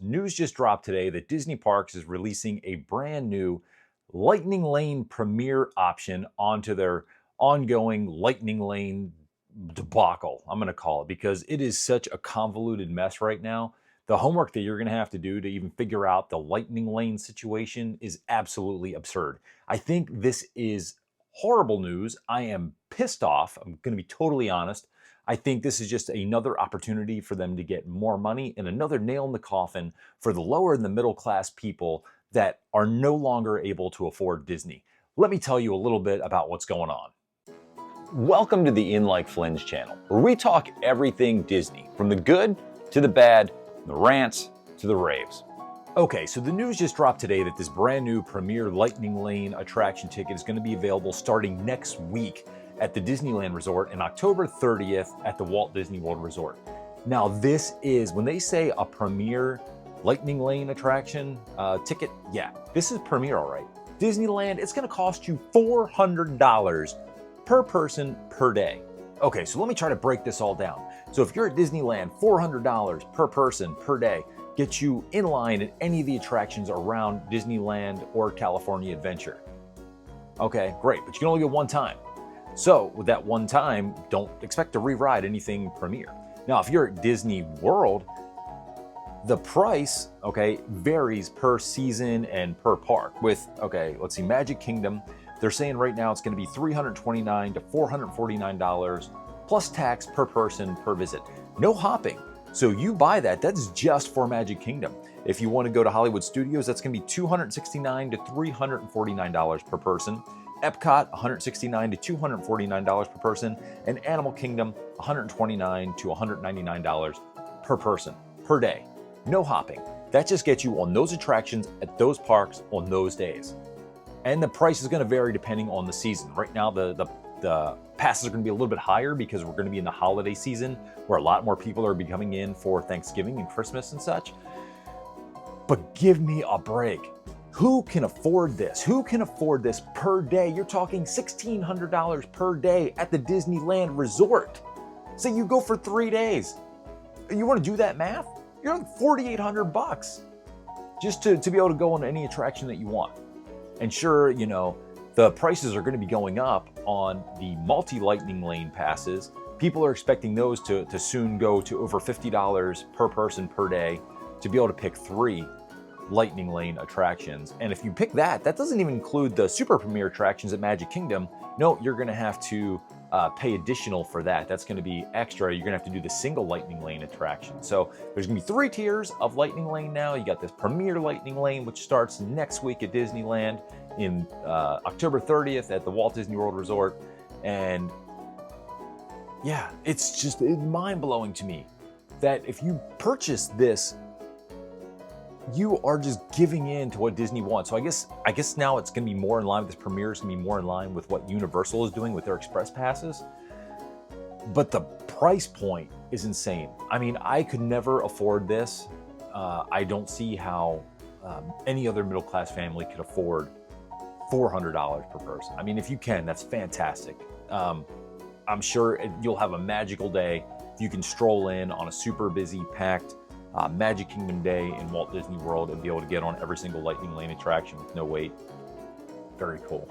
News just dropped today that Disney Parks is releasing a brand new Lightning Lane Premier option onto their ongoing Lightning Lane debacle, I'm going to call it, because it is such a convoluted mess right now. The homework that you're going to have to do to even figure out the Lightning Lane situation is absolutely absurd. I think this is horrible news. I am pissed off. I'm going to be totally honest. I think this is just another opportunity for them to get more money and another nail in the coffin for the lower and the middle class people that are no longer able to afford Disney. Let me tell you a little bit about what's going on. Welcome to the In Like Flynn's channel, where we talk everything Disney, from the good to the bad, the rants to the raves. Okay, so the news just dropped today that this brand new Premier Lightning Lane attraction ticket is going to be available starting next week at the Disneyland Resort and October 30th at the Walt Disney World Resort. Now, this is, when they say a Premier Lightning Lane attraction ticket, yeah, this is Premier, all right. Disneyland, it's going to cost you $400 per person per day. Okay, so let me try to break this all down. So if you're at Disneyland, $400 per person per day gets you in line at any of the attractions around Disneyland or California Adventure. Okay, great, but you can only go one time. So with that one time, don't expect to re-ride anything Premier. Now, if you're at Disney World, the price, okay, varies per season and per park. With, okay, let's see, Magic Kingdom, they're saying right now it's going to be $329 to $449 plus tax per person per visit. No hopping. So you buy that, that's just for Magic Kingdom. If you want to go to Hollywood Studios, that's going to be $269 to $349 per person. Epcot, $169 to $249 per person, and Animal Kingdom, $129 to $199 per person per day. No hopping. That just gets you on those attractions at those parks on those days. And the price is going to vary depending on the season. Right now, the passes are going to be a little bit higher because we're going to be in the holiday season where a lot more people are coming in for Thanksgiving and Christmas and such. But give me a break. Who can afford this? Who can afford this per day? You're talking $1,600 per day at the Disneyland Resort. So you go for 3 days. You want to do that math? You're on $4,800 just to be able to go on any attraction that you want. And sure, you know, the prices are going to be going up on the multi-Lightning Lane passes. People are expecting those to soon go to over $50 per person per day to be able to pick 3 Lightning Lane attractions. And if you pick that doesn't even include the Super Premier attractions at Magic Kingdom. No, you're going to have to pay additional for that. That's going to be extra. You're going to have to do the single Lightning Lane attraction. So there's going to be 3 tiers of Lightning Lane now. You got this Premier Lightning Lane, which starts next week at Disneyland in October 30th at the Walt Disney World Resort. And yeah, it's mind-blowing to me that if you purchase this, you are just giving in to what Disney wants. So I guess now it's going to be more in line with this Premier. It's going to be more in line with what Universal is doing with their Express Passes. But the price point is insane. I mean, I could never afford this. I don't see how any other middle-class family could afford $400 per person. I mean, if you can, that's fantastic. I'm sure you'll have a magical day. You can stroll in on a super busy, packed Magic Kingdom day in Walt Disney World and be able to get on every single Lightning Lane attraction with no wait. Very cool.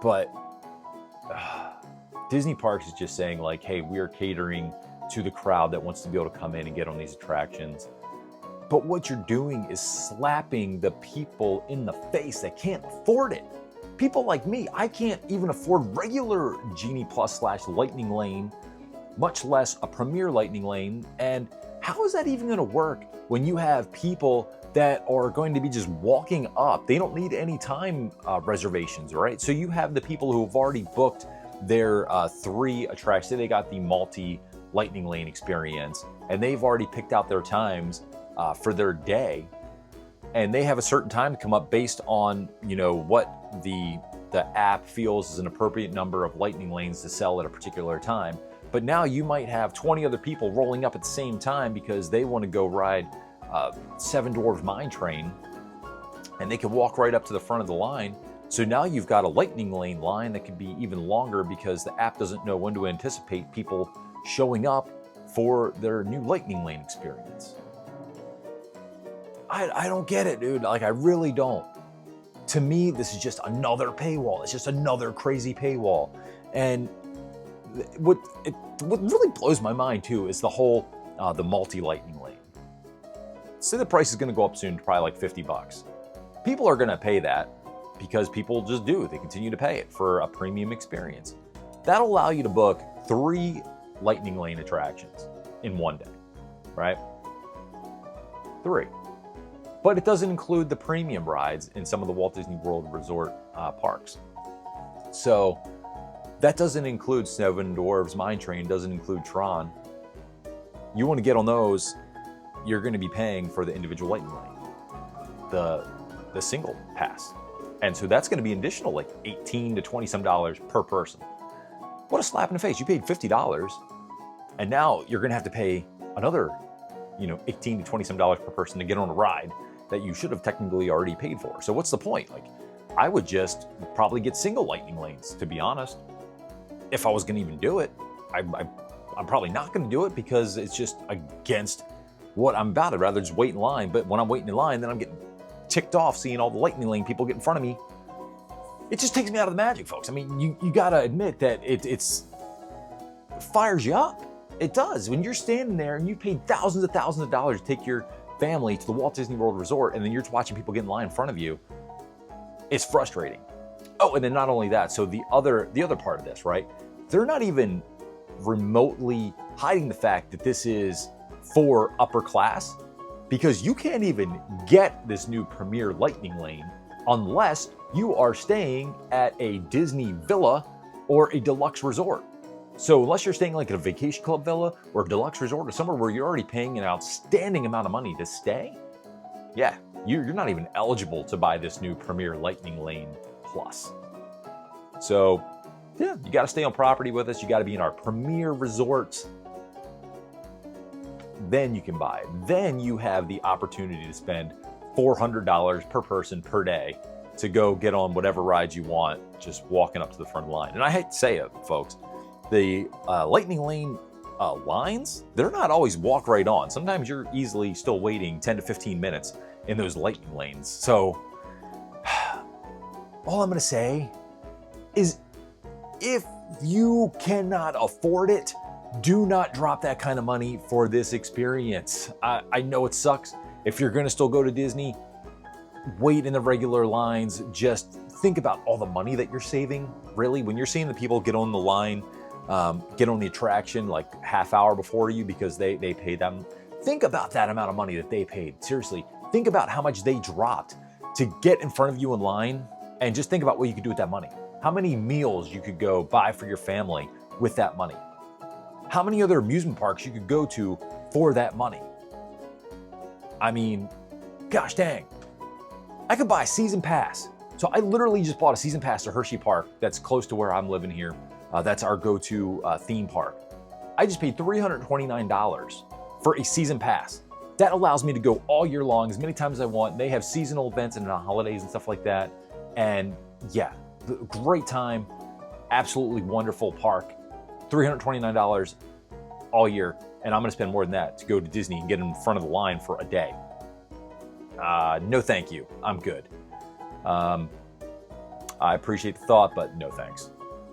But Disney Parks is just saying like, hey, we are catering to the crowd that wants to be able to come in and get on these attractions. But what you're doing is slapping the people in the face that can't afford it. People like me, I can't even afford regular Genie Plus / Lightning Lane, much less a Premier Lightning Lane. And how is that even going to work when you have people that are going to be just walking up? They don't need any time reservations, right? So you have the people who have already booked their 3 attractions. Say they got the multi Lightning Lane experience and they've already picked out their times for their day, and they have a certain time to come up based on, you know, what the app feels is an appropriate number of Lightning Lanes to sell at a particular time. But now you might have 20 other people rolling up at the same time because they want to go ride Seven Dwarfs Mine Train, and they can walk right up to the front of the line. So now you've got a Lightning Lane line that could be even longer because the app doesn't know when to anticipate people showing up for their new Lightning Lane experience. I don't get it, dude. Like, I really don't. To me, this is just another paywall. It's just another crazy paywall. And what really blows my mind too is the whole the multi-lightning lane. Say the price is going to go up soon to probably like $50. People are going to pay that because people just do. They continue to pay it for a premium experience. That'll allow you to book 3 lightning lane attractions in one day, right? 3. But it doesn't include the premium rides in some of the Walt Disney World Resort parks. So that doesn't include Seven Dwarfs Mine Train, doesn't include Tron. You want to get on those, you're going to be paying for the individual lightning lane, the single pass. And so that's going to be an additional like $18 to $20 some per person. What a slap in the face. You paid $50 and now you're going to have to pay another, $18 to $20 some per person to get on a ride that you should have technically already paid for. So what's the point? Like, I would just probably get single lightning lanes, to be honest. If I was going to even do it, I'm probably not going to do it because it's just against what I'm about. I'd rather just wait in line. But when I'm waiting in line, then I'm getting ticked off seeing all the lightning lane people get in front of me. It just takes me out of the magic, folks. I mean, you got to admit that it fires you up. It does. When you're standing there and you paid thousands of dollars to take your family to the Walt Disney World Resort, and then you're watching people get in line in front of you, it's frustrating. Oh, and then not only that, so the other part of this, right? They're not even remotely hiding the fact that this is for upper class, because you can't even get this new Premier Lightning Lane unless you are staying at a Disney villa or a deluxe resort. So unless you're staying like at a vacation club villa or a deluxe resort or somewhere where you're already paying an outstanding amount of money to stay, yeah, you're not even eligible to buy this new Premier Lightning Lane Plus. So yeah, you got to stay on property with us. You got to be in our premier resorts. Then you can buy it. Then you have the opportunity to spend $400 per person per day to go get on whatever rides you want, just walking up to the front of the line. And I hate to say it, folks, the Lightning Lane lines, they're not always walk right on. Sometimes you're easily still waiting 10 to 15 minutes in those lightning lanes. So all I'm going to say is if you cannot afford it, do not drop that kind of money for this experience. I know it sucks. If you're going to still go to Disney, wait in the regular lines. Just think about all the money that you're saving. Really, when you're seeing the people get on the line, get on the attraction like half hour before you because they paid them. Think about that amount of money that they paid. Seriously, think about how much they dropped to get in front of you in line, and just think about what you could do with that money. How many meals you could go buy for your family with that money. How many other amusement parks you could go to for that money. I mean, gosh dang. I could buy a season pass. So I literally just bought a season pass to Hershey Park that's close to where I'm living here. That's our go-to theme park. I just paid $329 for a season pass. That allows me to go all year long as many times as I want. They have seasonal events and holidays and stuff like that. And yeah, great time. Absolutely wonderful park. $329 all year. And I'm going to spend more than that to go to Disney and get in front of the line for a day. No thank you. I'm good. I appreciate the thought, but no thanks.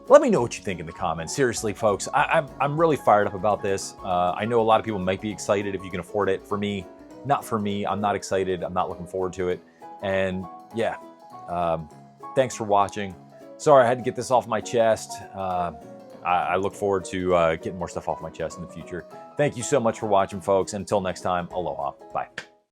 Let me know what you think in the comments. Seriously, folks, I'm really fired up about this. I know a lot of people might be excited if you can afford it. For me, not for me. I'm not excited. I'm not looking forward to it. And yeah, thanks for watching. Sorry, I had to get this off my chest. I look forward to getting more stuff off my chest in the future. Thank you so much for watching, folks. Until next time, aloha. Bye.